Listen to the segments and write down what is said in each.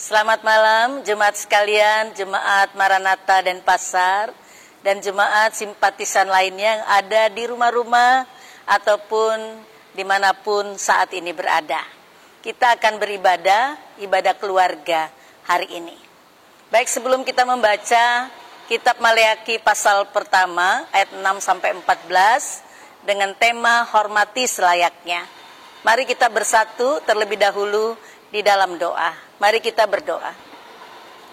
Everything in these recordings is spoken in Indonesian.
Selamat malam jemaat sekalian, jemaat Maranatha dan Pasar, dan jemaat simpatisan lainnya yang ada di rumah-rumah ataupun dimanapun saat ini berada. Kita akan beribadah, ibadah keluarga hari ini. Baik, sebelum kita membaca kitab Maleakhi pasal pertama ayat 6-14 dengan tema hormati selayaknya, mari kita bersatu terlebih dahulu di dalam doa. Mari kita berdoa.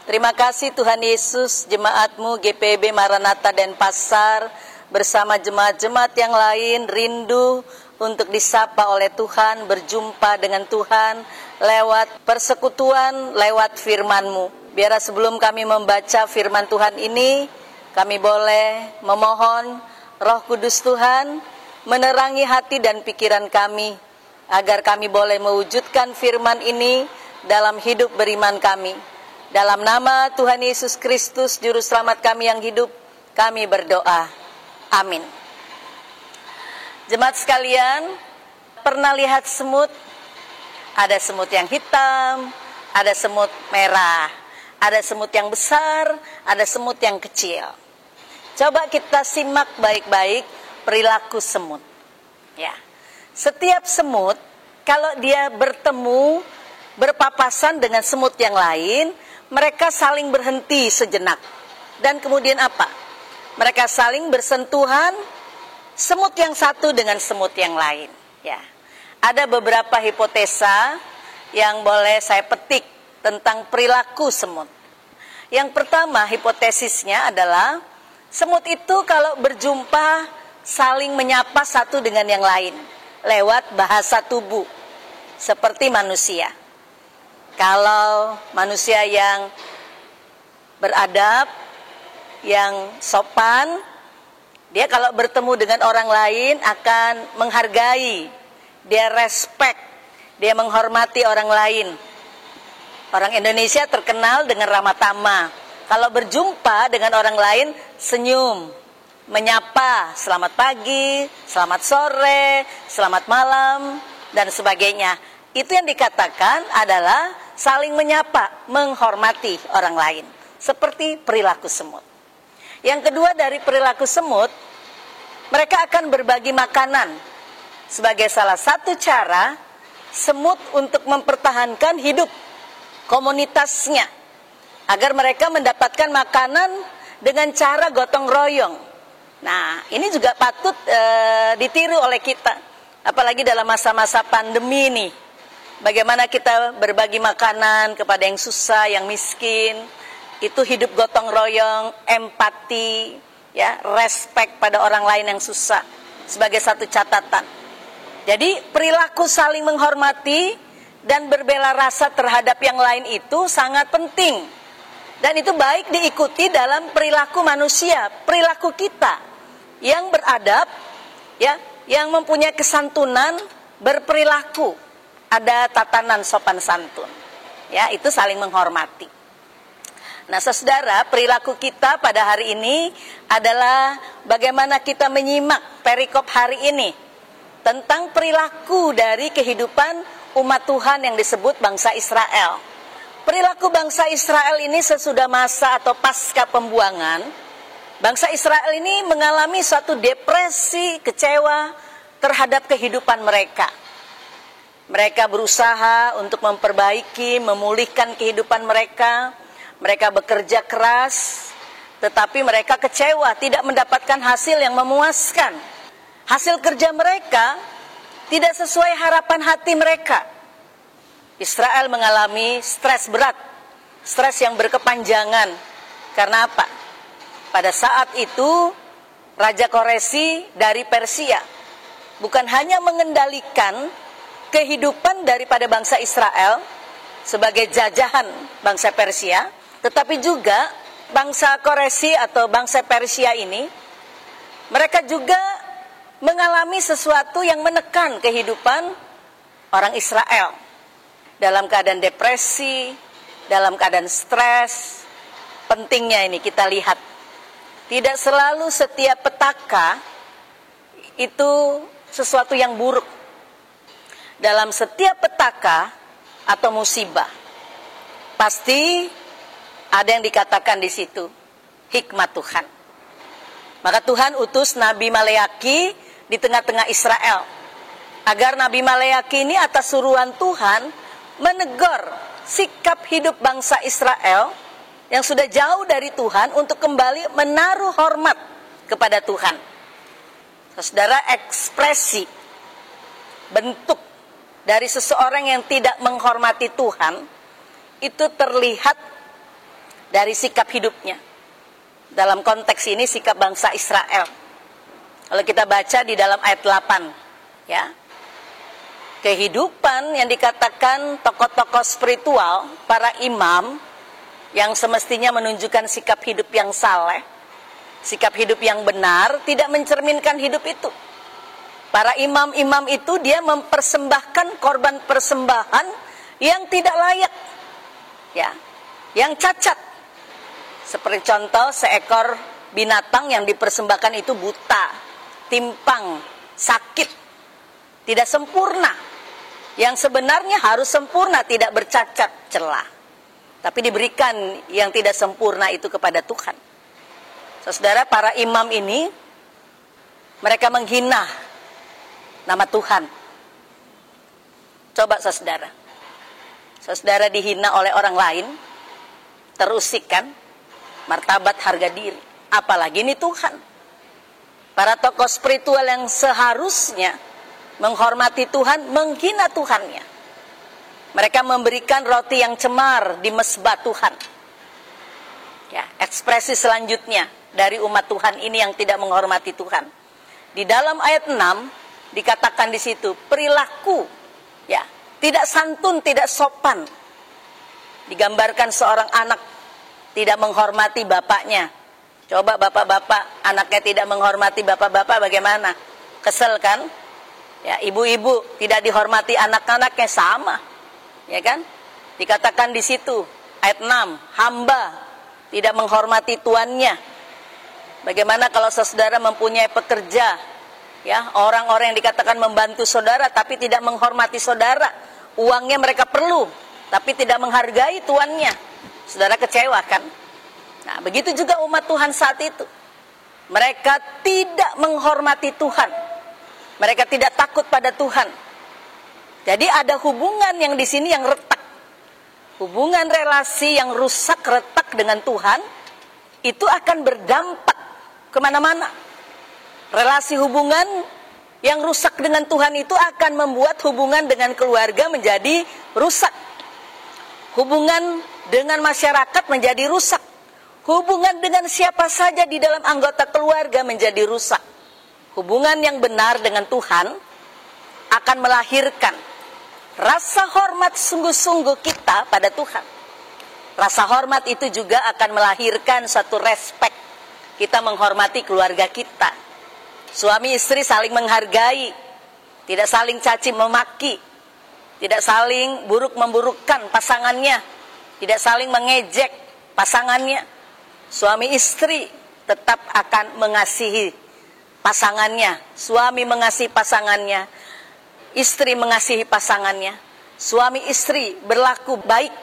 Terima kasih Tuhan Yesus, jemaat-Mu GPB Maranatha dan Pasar bersama jemaat-jemaat yang lain rindu untuk disapa oleh Tuhan, berjumpa dengan Tuhan lewat persekutuan, lewat firman-Mu. Biar sebelum kami membaca firman Tuhan ini, kami boleh memohon Roh Kudus Tuhan menerangi hati dan pikiran kami, agar kami boleh mewujudkan firman ini dalam hidup beriman kami. Dalam nama Tuhan Yesus Kristus, Juru Selamat kami yang hidup, kami berdoa. Amin. Jemaat sekalian, pernah lihat semut? Ada semut yang hitam, ada semut merah, ada semut yang besar, ada semut yang kecil. Coba kita simak baik-baik perilaku semut. Ya. Setiap semut, kalau dia bertemu, berpapasan dengan semut yang lain, mereka saling berhenti sejenak. Dan kemudian apa? Mereka saling bersentuhan, semut yang satu dengan semut yang lain. Ya. Ada beberapa hipotesa yang boleh saya petik tentang perilaku semut. Yang pertama, hipotesisnya adalah semut itu kalau berjumpa saling menyapa satu dengan yang lain lewat bahasa tubuh, seperti manusia. Kalau manusia yang beradab, yang sopan, dia kalau bertemu dengan orang lain akan menghargai, dia respect, dia menghormati orang lain. Orang Indonesia terkenal dengan ramah tamah. Kalau berjumpa dengan orang lain, senyum, menyapa, selamat pagi, selamat sore, selamat malam, dan sebagainya. Itu yang dikatakan adalah saling menyapa, menghormati orang lain. Seperti perilaku semut. Yang kedua dari perilaku semut, mereka akan berbagi makanan. Sebagai salah satu cara semut untuk mempertahankan hidup komunitasnya. Agar mereka mendapatkan makanan dengan cara gotong royong. Nah, ini juga patut ditiru oleh kita. Apalagi dalam masa-masa pandemi ini. Bagaimana kita berbagi makanan kepada yang susah, yang miskin. Itu hidup gotong royong, empati, ya, respect pada orang lain yang susah. Sebagai satu catatan. Jadi perilaku saling menghormati dan berbela rasa terhadap yang lain itu sangat penting. Dan itu baik diikuti dalam perilaku manusia, perilaku kita yang beradab, ya, yang mempunyai kesantunan, berperilaku, ada tatanan sopan santun. Ya, itu saling menghormati. Nah, saudara, perilaku kita pada hari ini adalah bagaimana kita menyimak perikop hari ini tentang perilaku dari kehidupan umat Tuhan yang disebut bangsa Israel. Perilaku bangsa Israel ini sesudah masa atau pasca pembuangan, bangsa Israel ini mengalami suatu depresi, kecewa terhadap kehidupan mereka. Mereka berusaha untuk memperbaiki, memulihkan kehidupan mereka. Mereka bekerja keras, tetapi mereka kecewa, tidak mendapatkan hasil yang memuaskan. Hasil kerja mereka tidak sesuai harapan hati mereka. Israel mengalami stres berat, stres yang berkepanjangan. Karena apa? Pada saat itu, Raja Koresi dari Persia bukan hanya mengendalikan kehidupan daripada bangsa Israel sebagai jajahan bangsa Persia, tetapi juga bangsa Koresi atau bangsa Persia ini, mereka juga mengalami sesuatu yang menekan kehidupan orang Israel. Dalam keadaan depresi, dalam keadaan stres. Pentingnya ini kita lihat, tidak selalu setiap petaka itu sesuatu yang buruk. Dalam setiap petaka atau musibah, pasti ada yang dikatakan di situ hikmat Tuhan. Maka Tuhan utus Nabi Maleaki di tengah-tengah Israel, agar Nabi Maleaki ini atas suruhan Tuhan menegur sikap hidup bangsa Israel yang sudah jauh dari Tuhan untuk kembali menaruh hormat kepada Tuhan. Saudara, ekspresi bentuk dari seseorang yang tidak menghormati Tuhan itu terlihat dari sikap hidupnya. Dalam konteks ini sikap bangsa Israel. Kalau kita baca di dalam ayat 8, ya. Kehidupan yang dikatakan tokoh-tokoh spiritual, para imam yang semestinya menunjukkan sikap hidup yang saleh, sikap hidup yang benar, tidak mencerminkan hidup itu. Para imam-imam itu dia mempersembahkan korban persembahan yang tidak layak, ya, yang cacat. Seperti contoh seekor binatang yang dipersembahkan itu buta, timpang, sakit, tidak sempurna. Yang sebenarnya harus sempurna, tidak bercacat celah. Tapi diberikan yang tidak sempurna itu kepada Tuhan. Saudara, para imam ini mereka menghina nama Tuhan. Coba saudara, saudara dihina oleh orang lain, terusik kan, martabat harga diri, apalagi ini Tuhan. Para tokoh spiritual yang seharusnya menghormati Tuhan menghina Tuhannya. Mereka memberikan roti yang cemar di mezbah Tuhan. Ya, ekspresi selanjutnya dari umat Tuhan ini yang tidak menghormati Tuhan. Di dalam ayat 6 dikatakan di situ perilaku, ya, tidak santun, tidak sopan. Digambarkan seorang anak tidak menghormati bapaknya. Coba bapak-bapak anaknya tidak menghormati bapak-bapak, bagaimana? Kesel kan? Ya, ibu-ibu tidak dihormati anak-anaknya, sama. Ya kan? Dikatakan di situ ayat 6, hamba tidak menghormati tuannya. Bagaimana kalau saudara mempunyai pekerja, ya, orang-orang yang dikatakan membantu saudara tapi tidak menghormati saudara. Uangnya mereka perlu tapi tidak menghargai tuannya. Saudara kecewa kan? Nah, begitu juga umat Tuhan saat itu. Mereka tidak menghormati Tuhan. Mereka tidak takut pada Tuhan. Jadi ada hubungan yang di sini yang retak. Hubungan relasi yang rusak, retak dengan Tuhan, itu akan berdampak kemana-mana. Relasi hubungan yang rusak dengan Tuhan itu akan membuat hubungan dengan keluarga menjadi rusak. Hubungan dengan masyarakat menjadi rusak. Hubungan dengan siapa saja di dalam anggota keluarga menjadi rusak. Hubungan yang benar dengan Tuhan akan melahirkan rasa hormat sungguh-sungguh kita pada Tuhan. Rasa hormat itu juga akan melahirkan suatu respek. Kita menghormati keluarga kita. Suami istri saling menghargai, tidak saling caci memaki, tidak saling buruk memburukkan pasangannya, tidak saling mengejek pasangannya. Suami istri tetap akan mengasihi pasangannya, suami mengasihi pasangannya, istri mengasihi pasangannya. Suami istri berlaku baik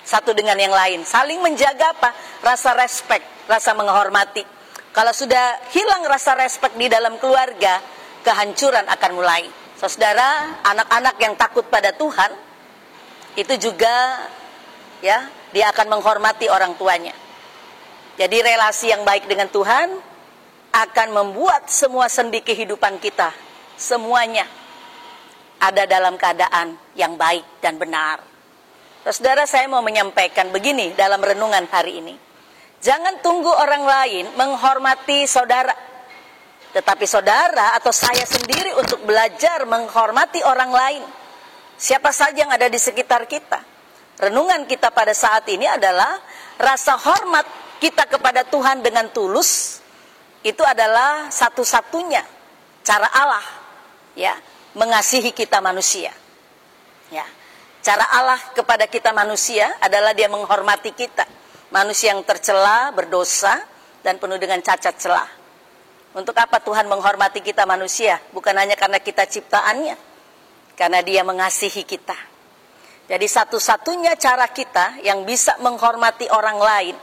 satu dengan yang lain, saling menjaga apa? Rasa respek, rasa menghormati. Kalau sudah hilang rasa respek di dalam keluarga, kehancuran akan mulai. Saudara, anak-anak yang takut pada Tuhan itu juga, ya, dia akan menghormati orang tuanya. Jadi relasi yang baik dengan Tuhan akan membuat semua sendi kehidupan kita, semuanya ada dalam keadaan yang baik dan benar. Saudara, saya mau menyampaikan begini dalam renungan hari ini. Jangan tunggu orang lain menghormati saudara, tetapi saudara atau saya sendiri untuk belajar menghormati orang lain. Siapa saja yang ada di sekitar kita. Renungan kita pada saat ini adalah rasa hormat kita kepada Tuhan dengan tulus. Itu adalah satu-satunya cara Allah, ya, mengasihi kita manusia. Ya, cara Allah kepada kita manusia adalah Dia menghormati kita, manusia yang tercela, berdosa, dan penuh dengan cacat celah. Untuk apa Tuhan menghormati kita manusia? Bukan hanya karena kita ciptaannya, karena Dia mengasihi kita. Jadi satu-satunya cara kita yang bisa menghormati orang lain,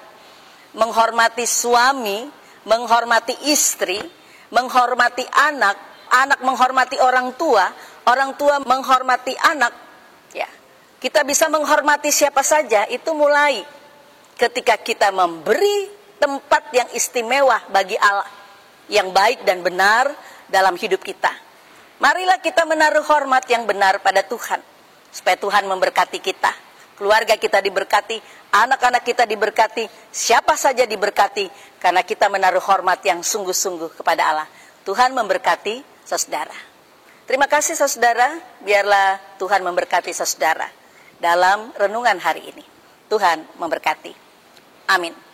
menghormati suami, menghormati istri, menghormati anak, anak menghormati orang tua menghormati anak, ya. Kita bisa menghormati siapa saja, itu mulai ketika kita memberi tempat yang istimewa bagi Allah yang baik dan benar dalam hidup kita. Marilah kita menaruh hormat yang benar pada Tuhan, supaya Tuhan memberkati kita, keluarga kita diberkati, anak-anak kita diberkati, siapa saja diberkati, karena kita menaruh hormat yang sungguh-sungguh kepada Allah. Tuhan memberkati saudara. Terima kasih saudara, biarlah Tuhan memberkati saudara dalam renungan hari ini. Tuhan memberkati. Amin.